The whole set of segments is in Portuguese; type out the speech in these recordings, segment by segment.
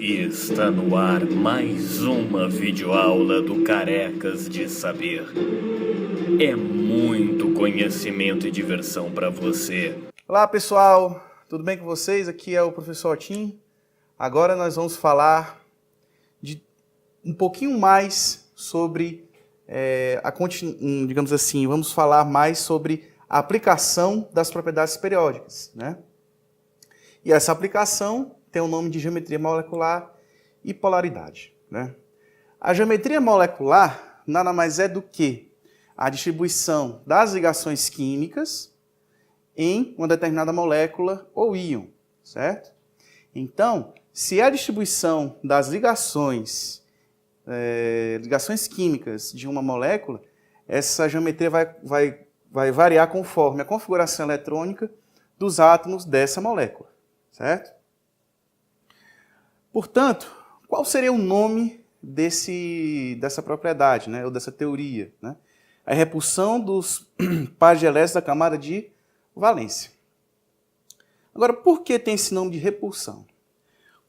E está no ar mais uma videoaula do Carecas de Saber. É muito conhecimento e diversão para você. Olá pessoal, tudo bem com vocês? Aqui é o professor Tim. Agora nós vamos falar de um pouquinho mais sobre, digamos assim, vamos falar mais sobre a aplicação das propriedades periódicas, né? E essa aplicação tem o nome de geometria molecular e polaridade, né? A geometria molecular nada mais é do que a distribuição das ligações químicas em uma determinada molécula ou íon, certo? Então, se a distribuição das ligações químicas de uma molécula, essa geometria vai variar conforme a configuração eletrônica dos átomos dessa molécula, certo? Portanto, qual seria o nome dessa propriedade, né, ou dessa teoria, né? A repulsão dos pares de elétrons da camada de valência. Agora, por que tem esse nome de repulsão?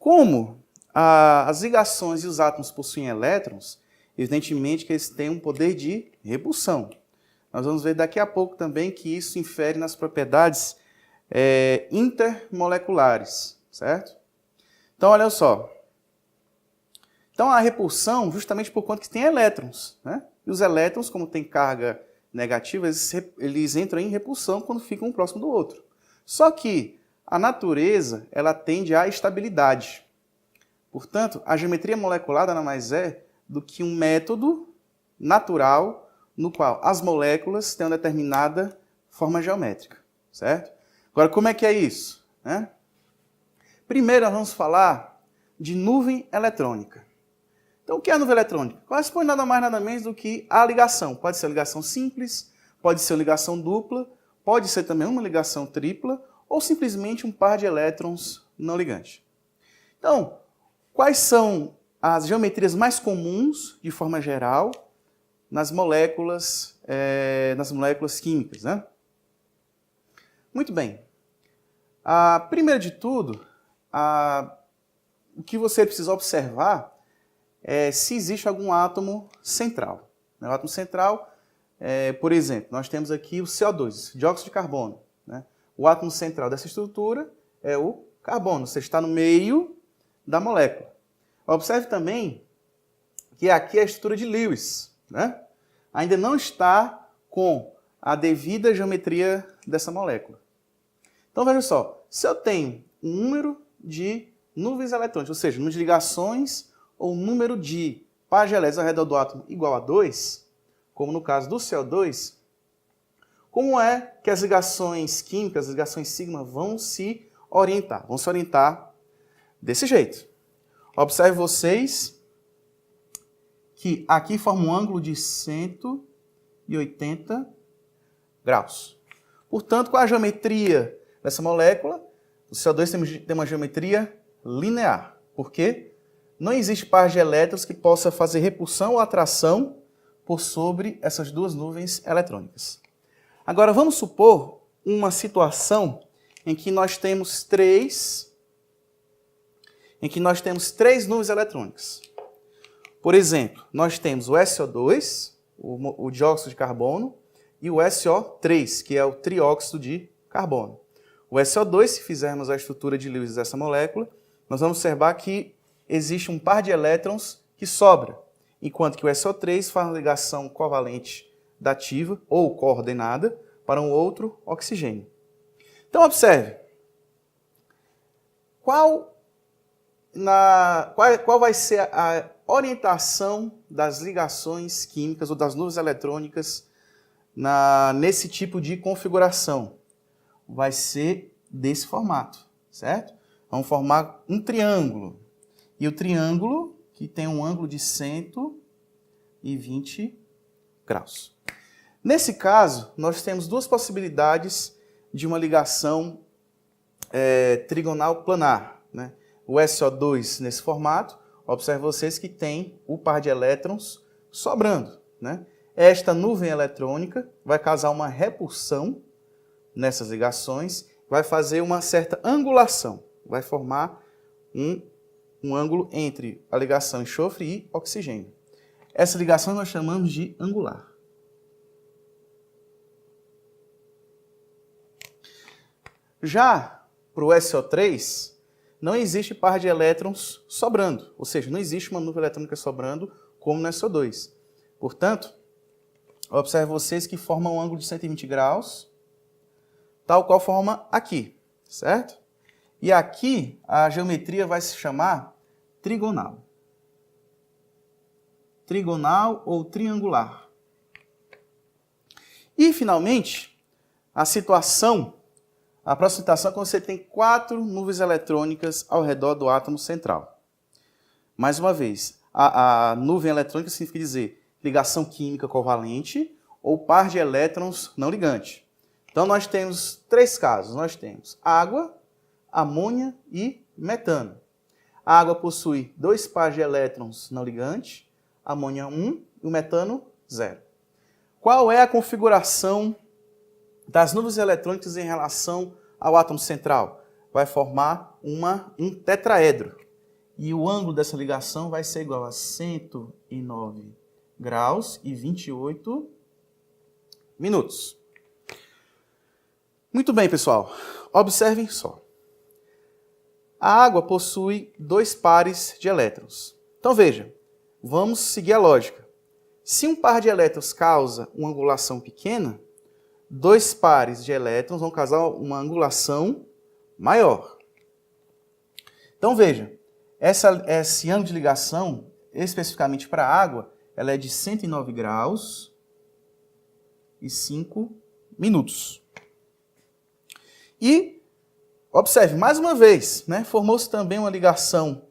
Como as ligações e os átomos possuem elétrons, evidentemente que eles têm um poder de repulsão. Nós vamos ver daqui a pouco também que isso infere nas propriedades intermoleculares, certo? Então, olha só. Então, a repulsão, justamente por conta que tem elétrons, né? E os elétrons, como tem carga negativa, eles entram em repulsão quando ficam um próximo do outro. Só que a natureza, ela tende à estabilidade. Portanto, a geometria molecular nada mais é do que um método natural no qual as moléculas têm uma determinada forma geométrica, certo? Agora, como é que é isso, né? Primeiro, nós vamos falar de nuvem eletrônica. Então, o que é a nuvem eletrônica? Corresponde nada mais nada menos do que a ligação. Pode ser uma ligação simples, pode ser uma ligação dupla, pode ser também uma ligação tripla, ou simplesmente um par de elétrons não ligantes. Então, quais são as geometrias mais comuns, de forma geral, nas moléculas químicas, né? Muito bem. Primeiro de tudo, o que você precisa observar é se existe algum átomo central. O átomo central, por exemplo, nós temos aqui o CO2, dióxido de carbono, né? O átomo central dessa estrutura é o carbono, você está no meio da molécula. Observe também que aqui é a estrutura de Lewis, né? Ainda não está com a devida geometria dessa molécula. Então, veja só, se eu tenho um número de nuvens eletrônicas, ou seja, número de ligações ou número de pares de elétrons ao redor do átomo igual a 2, como no caso do CO2, como é que as ligações químicas, as ligações sigma, vão se orientar? Vão se orientar desse jeito. Observe vocês que aqui forma um ângulo de 180 graus. Portanto, qual é a geometria dessa molécula? O CO2 tem uma geometria linear. Por quê? Não existe par de elétrons que possa fazer repulsão ou atração por sobre essas duas nuvens eletrônicas. Agora, vamos supor uma situação em que nós temos três nuvens eletrônicas. Por exemplo, nós temos o SO2, o dióxido de carbono, e o SO3, que é o trióxido de carbono. O SO2, se fizermos a estrutura de Lewis dessa molécula, nós vamos observar que existe um par de elétrons que sobra, enquanto que o SO3 faz uma ligação covalente dativa ou coordenada para um outro oxigênio. Então, observe. Qual vai ser a orientação das ligações químicas ou das nuvens eletrônicas nesse tipo de configuração? Vai ser desse formato, certo? Vamos formar um triângulo. E o triângulo que tem um ângulo de 120 graus. Nesse caso, nós temos duas possibilidades de uma ligação trigonal planar, né? O SO2 nesse formato, observe vocês que tem o par de elétrons sobrando, né? Esta nuvem eletrônica vai causar uma repulsão nessas ligações, vai fazer uma certa angulação, vai formar um ângulo entre a ligação enxofre e oxigênio. Essa ligação nós chamamos de angular. Já para o SO3, não existe par de elétrons sobrando, ou seja, não existe uma nuvem eletrônica sobrando como no SO2. Portanto, observe vocês que formam um ângulo de 120 graus, tal qual forma aqui, certo? E aqui a geometria vai se chamar trigonal. Trigonal ou triangular. E, finalmente, a próxima situação é quando você tem 4 nuvens eletrônicas ao redor do átomo central. Mais uma vez, a nuvem eletrônica significa dizer ligação química covalente ou par de elétrons não ligante. Então, nós temos 3 casos. Nós temos água, amônia e metano. A água possui 2 pares de elétrons não ligantes, amônia 1 e o metano 0. Qual é a configuração das nuvens eletrônicas em relação ao átomo central? Vai formar um tetraedro. E o ângulo dessa ligação vai ser igual a 109 graus e 28 minutos. Muito bem, pessoal. Observem só. A água possui 2 pares de elétrons. Então, veja, vamos seguir a lógica. Se um par de elétrons causa uma angulação pequena, 2 pares de elétrons vão causar uma angulação maior. Então, veja, esse ângulo de ligação, especificamente para a água, ela é de 109 graus e 5 minutos. E, observe, mais uma vez, né, formou-se também uma ligação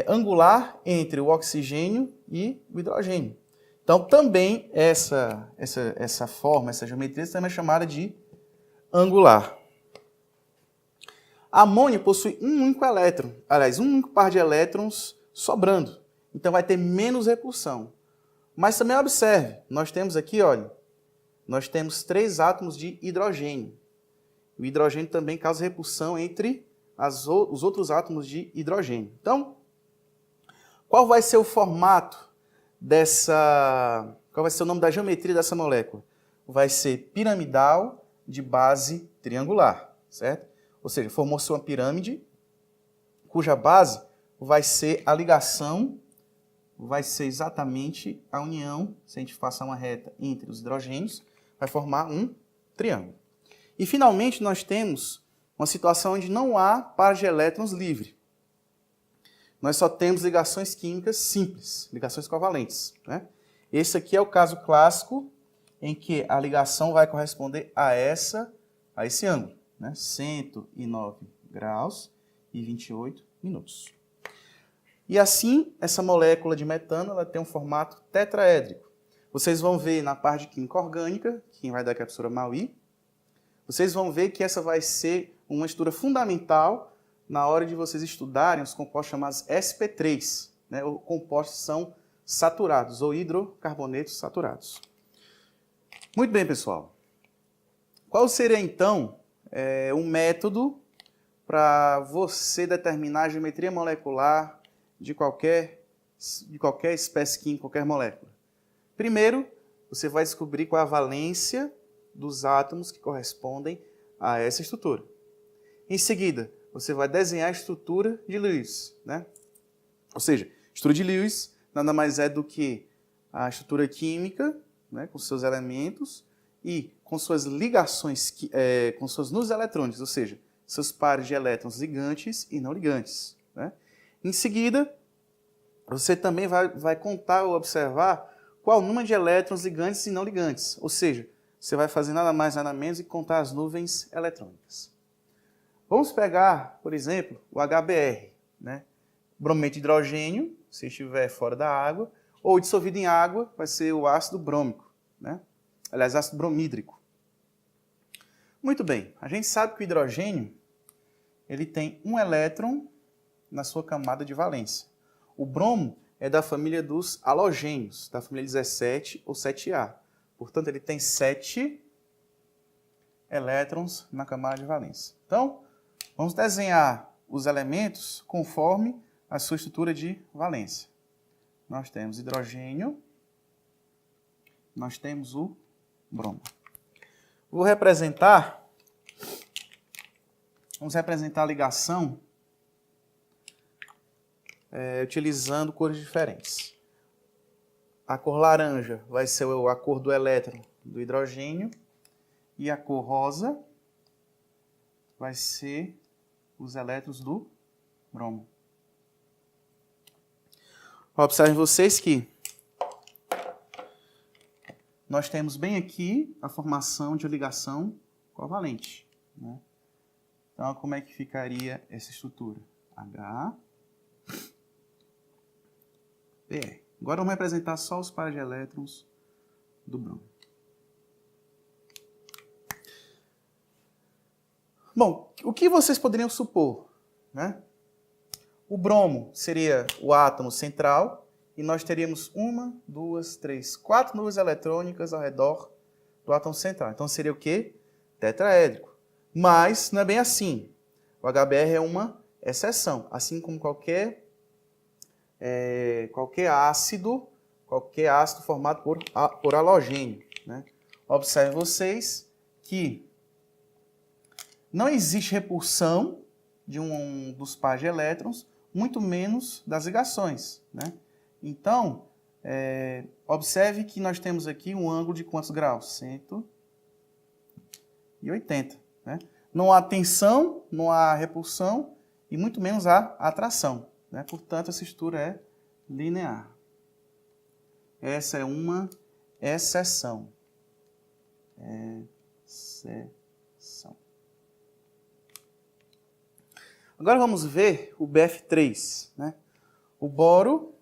angular entre o oxigênio e o hidrogênio. Então, também essa forma, essa geometria, também é chamada de angular. A amônia possui um único elétron, aliás, um único par de elétrons sobrando. Então, vai ter menos repulsão. Mas também observe, nós temos aqui, olha, nós temos 3 átomos de hidrogênio. O hidrogênio também causa repulsão entre os outros átomos de hidrogênio. Então, qual vai ser o formato qual vai ser o nome da geometria dessa molécula? Vai ser piramidal de base triangular, certo? Ou seja, formou-se uma pirâmide cuja base vai ser a ligação, vai ser exatamente a união, se a gente passar uma reta entre os hidrogênios, vai formar um triângulo. E, finalmente, nós temos uma situação onde não há par de elétrons livre. Nós só temos ligações químicas simples, ligações covalentes, né? Esse aqui é o caso clássico em que a ligação vai corresponder a esse ângulo, né? 109 graus e 28 minutos. E assim, essa molécula de metano ela tem um formato tetraédrico. Vocês vão ver na parte de química orgânica, quem vai dar aqui é a professora Maui, vocês vão ver que essa vai ser uma estrutura fundamental na hora de vocês estudarem os compostos chamados sp3, né? Os compostos são saturados, ou hidrocarbonetos saturados. Muito bem, pessoal. Qual seria, então, um método para você determinar a geometria molecular de qualquer espécie química, qualquer molécula? Primeiro, você vai descobrir qual é a valência dos átomos que correspondem a essa estrutura. Em seguida, você vai desenhar a estrutura de Lewis, né? Ou seja, a estrutura de Lewis nada mais é do que a estrutura química, né, com seus elementos e com suas ligações, com suas nuvens eletrônicas, ou seja, seus pares de elétrons ligantes e não ligantes, né? Em seguida, você também vai contar ou observar qual o número de elétrons ligantes e não ligantes, ou seja, você vai fazer nada mais, nada menos e contar as nuvens eletrônicas. Vamos pegar, por exemplo, o HBr, né? Brometo de hidrogênio, se estiver fora da água, ou dissolvido em água, vai ser o ácido brômico, né? Aliás, ácido bromídrico. Muito bem, a gente sabe que o hidrogênio ele tem um elétron na sua camada de valência. O bromo é da família dos halogênios, da família 17 ou 7A. Portanto, ele tem 7 elétrons na camada de valência. Então, vamos desenhar os elementos conforme a sua estrutura de valência. Nós temos hidrogênio, nós temos o bromo. Vamos representar a ligação utilizando cores diferentes. A cor laranja vai ser a cor do elétron do hidrogênio e a cor rosa vai ser os elétrons do bromo. Observem vocês que nós temos bem aqui a formação de ligação covalente, né? Então, como é que ficaria essa estrutura? H, Br. Agora vamos representar só os pares de elétrons do bromo. Bom, o que vocês poderiam supor, né? O bromo seria o átomo central e nós teríamos 1, 2, 3, 4 nuvens eletrônicas ao redor do átomo central. Então seria o quê? Tetraédrico. Mas não é bem assim. O HBr é uma exceção, assim como qualquer ácido formado por halogênio, né? Observem vocês que não existe repulsão de um dos pares de elétrons, muito menos das ligações, né? Então, observe que nós temos aqui um ângulo de quantos graus? 180. Né? Não há tensão, não há repulsão e muito menos há atração, né? Portanto, essa estrutura é linear. Essa é uma exceção. Exceção. Agora vamos ver o BF3. Né? O boro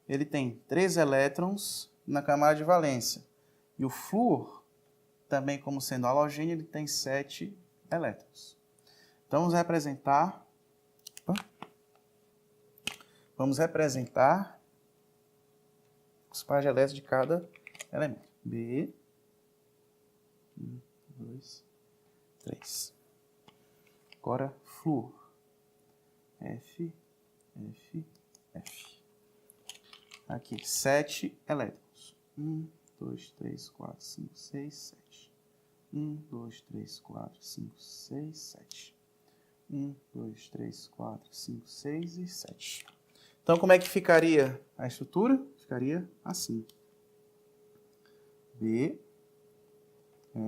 ele tem 3 elétrons na camada de valência. E o flúor, também como sendo halogênio, ele tem 7 elétrons. Então vamos representar os pares de elétrons de cada elemento. B, 1, 2, 3. Agora flúor. F, F, F. Aqui, 7 elétrons. 1, 2, 3, 4, 5, 6, 7. 1, 2, 3, 4, 5, 6, 7. 1, 2, 3, 4, 5, 6 e 7. Então, como é que ficaria a estrutura? Ficaria assim. B,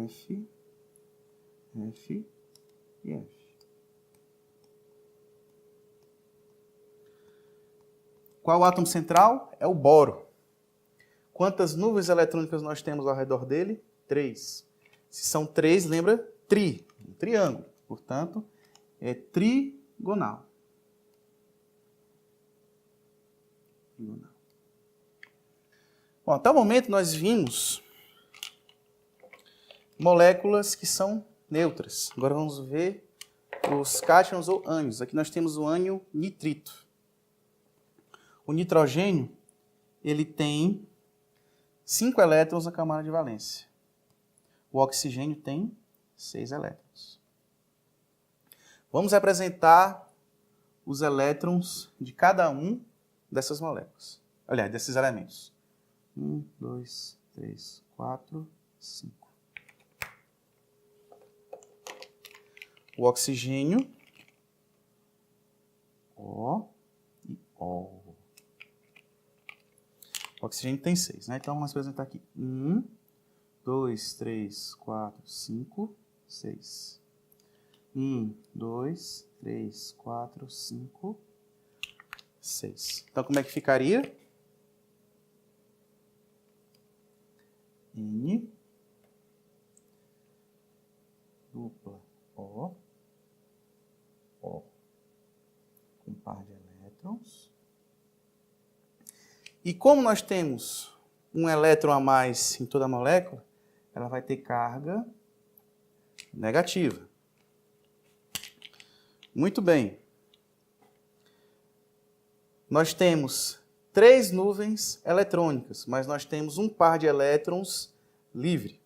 F, F e F. Qual o átomo central? É o boro. Quantas nuvens eletrônicas nós temos ao redor dele? 3. Se são 3, lembra? Um triângulo. Portanto, é trigonal. Bom, até o momento nós vimos moléculas que são neutras. Agora vamos ver os cátions ou ânions. Aqui nós temos o ânion nitrito. O nitrogênio, ele tem 5 elétrons na camada de valência. O oxigênio tem 6 elétrons. Vamos representar os elétrons de cada um dessas moléculas. Aliás, desses elementos. 1, 2, 3, 4, 5. O oxigênio, O e O. O oxigênio tem 6, né? Então, vamos representar aqui. 1, 2, 3, 4, 5, 6. 1, 2, 3, 4, 5, 6. Então, como é que ficaria? N, dupla O, O, com par de elétrons. E como nós temos um elétron a mais em toda a molécula, ela vai ter carga negativa. Muito bem. Nós temos 3 nuvens eletrônicas, mas nós temos um par de elétrons livre.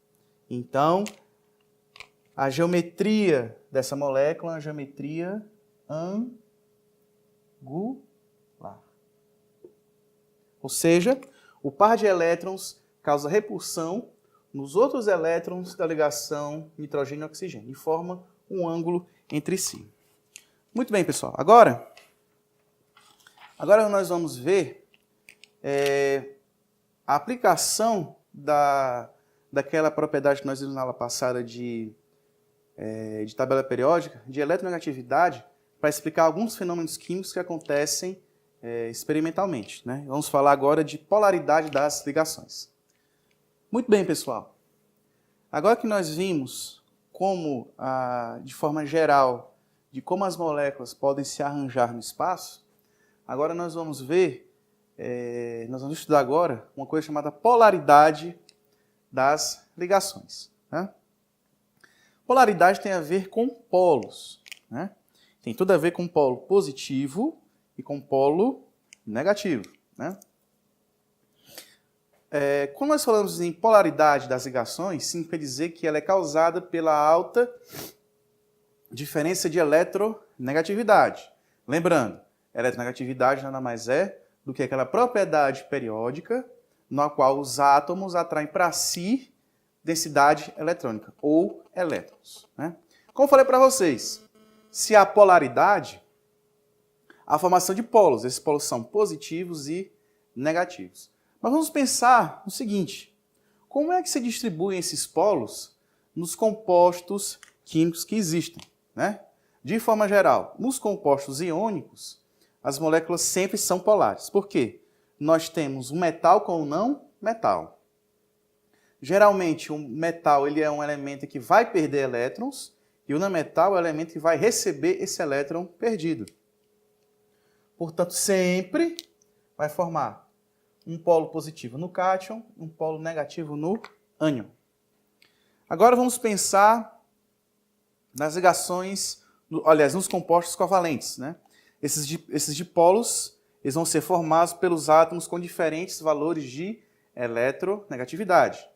Então, a geometria dessa molécula é uma geometria angular. Ou seja, o par de elétrons causa repulsão nos outros elétrons da ligação nitrogênio-oxigênio e forma um ângulo entre si. Muito bem, pessoal. Agora nós vamos ver a aplicação daquela propriedade que nós vimos na aula passada de tabela periódica, de eletronegatividade, para explicar alguns fenômenos químicos que acontecem experimentalmente, né? Vamos falar agora de polaridade das ligações. Muito bem, pessoal. Agora que nós vimos como, de forma geral, de como as moléculas podem se arranjar no espaço, agora nós vamos ver, nós vamos estudar agora uma coisa chamada polaridade das ligações, né? Polaridade tem a ver com polos, né? Tem tudo a ver com polo positivo e com polo negativo, né? Quando nós falamos em polaridade das ligações, significa dizer que ela é causada pela alta diferença de eletronegatividade. Lembrando, eletronegatividade nada mais é do que aquela propriedade periódica na qual os átomos atraem para si densidade eletrônica, ou elétrons, né? Como eu falei para vocês, se há polaridade, há formação de polos. Esses polos são positivos e negativos. Mas vamos pensar no seguinte: como é que se distribuem esses polos nos compostos químicos que existem, né? De forma geral, nos compostos iônicos, as moléculas sempre são polares. Por quê? Nós temos um metal com um não metal. Geralmente, o metal ele é um elemento que vai perder elétrons e o não metal é o elemento que vai receber esse elétron perdido. Portanto, sempre vai formar um polo positivo no cátion e um polo negativo no ânion. Agora vamos pensar nas ligações, nos compostos covalentes, né? Esses dipolos eles vão ser formados pelos átomos com diferentes valores de eletronegatividade.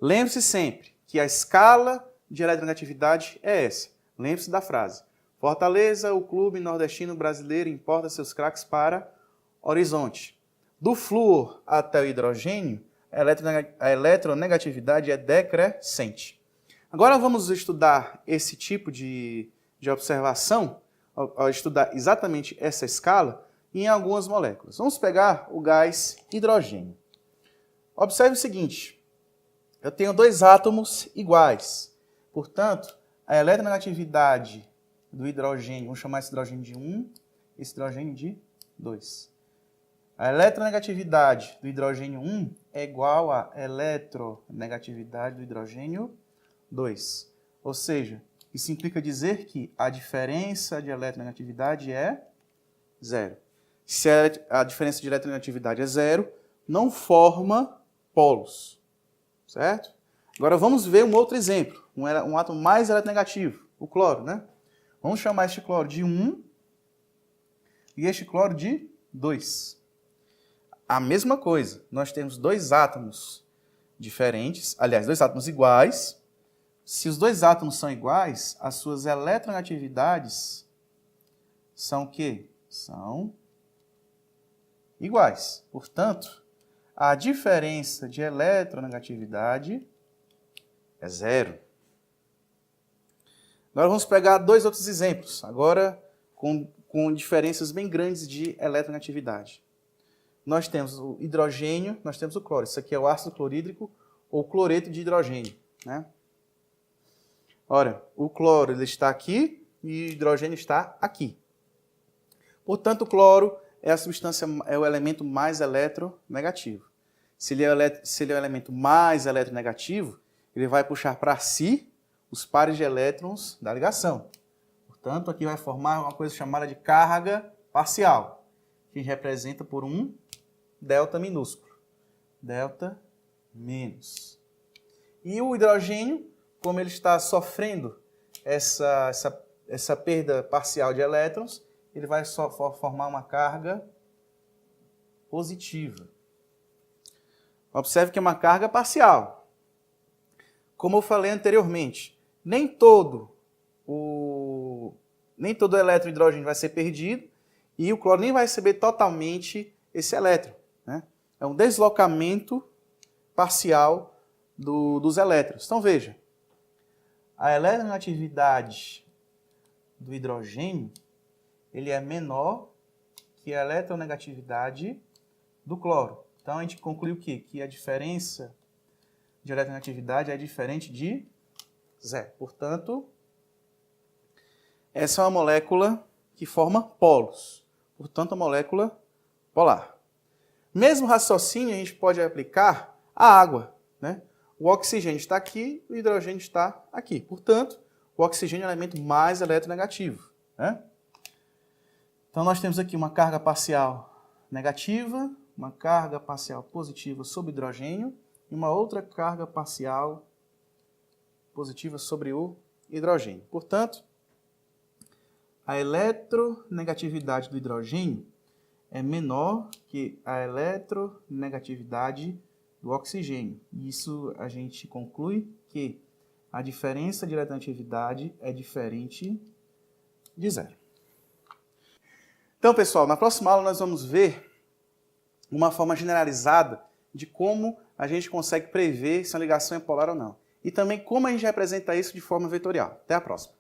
Lembre-se sempre que a escala de eletronegatividade é essa. Lembre-se da frase: Fortaleza, o clube nordestino brasileiro importa seus craques para Horizonte. Do flúor até o hidrogênio, a eletronegatividade é decrescente. Agora vamos estudar esse tipo de observação, ao estudar exatamente essa escala, em algumas moléculas. Vamos pegar o gás hidrogênio. Observe o seguinte: eu tenho dois átomos iguais. Portanto, a eletronegatividade do hidrogênio, vamos chamar esse hidrogênio de 1, esse hidrogênio de 2. A eletronegatividade do hidrogênio 1 é igual à eletronegatividade do hidrogênio 2. Ou seja, isso implica dizer que a diferença de eletronegatividade é zero. Se a diferença de eletronegatividade é zero, não forma polos. Certo? Agora vamos ver um outro exemplo, um átomo mais eletronegativo, o cloro, né? Vamos chamar este cloro de 1 e este cloro de 2. A mesma coisa, nós temos dois átomos diferentes, aliás, dois átomos iguais. Se os dois átomos são iguais, as suas eletronegatividades são o quê? São iguais. Portanto, a diferença de eletronegatividade é zero. Agora vamos pegar dois outros exemplos, agora com diferenças bem grandes de eletronegatividade. Nós temos o hidrogênio, nós temos o cloro. Isso aqui é o ácido clorídrico ou cloreto de hidrogênio, né? Ora, o cloro ele está aqui e o hidrogênio está aqui. Portanto, o cloro é o elemento mais eletronegativo. Se ele é o elemento mais eletronegativo, ele vai puxar para si os pares de elétrons da ligação. Portanto, aqui vai formar uma coisa chamada de carga parcial, que representa por um delta minúsculo. Delta menos. E o hidrogênio, como ele está sofrendo essa perda parcial de elétrons, ele vai só formar uma carga positiva. Observe que é uma carga parcial. Como eu falei anteriormente, nem todo elétron de hidrogênio vai ser perdido e o cloro nem vai receber totalmente esse elétron. né? É um deslocamento parcial dos elétrons. Então veja, a eletronegatividade do hidrogênio ele é menor que a eletronegatividade do cloro. Então a gente conclui o quê? Que a diferença de eletronegatividade é diferente de zero. Portanto, essa é uma molécula que forma polos. Portanto, a molécula polar. Mesmo raciocínio a gente pode aplicar à água, né? O oxigênio está aqui, o hidrogênio está aqui. Portanto, o oxigênio é o elemento mais eletronegativo, né? Então, nós temos aqui uma carga parcial negativa, uma carga parcial positiva sobre o hidrogênio e uma outra carga parcial positiva sobre o hidrogênio. Portanto, a eletronegatividade do hidrogênio é menor que a eletronegatividade do oxigênio. Isso a gente conclui que a diferença de eletronegatividade é diferente de zero. Então, pessoal, na próxima aula nós vamos ver uma forma generalizada de como a gente consegue prever se a ligação é polar ou não. E também como a gente representa isso de forma vetorial. Até a próxima.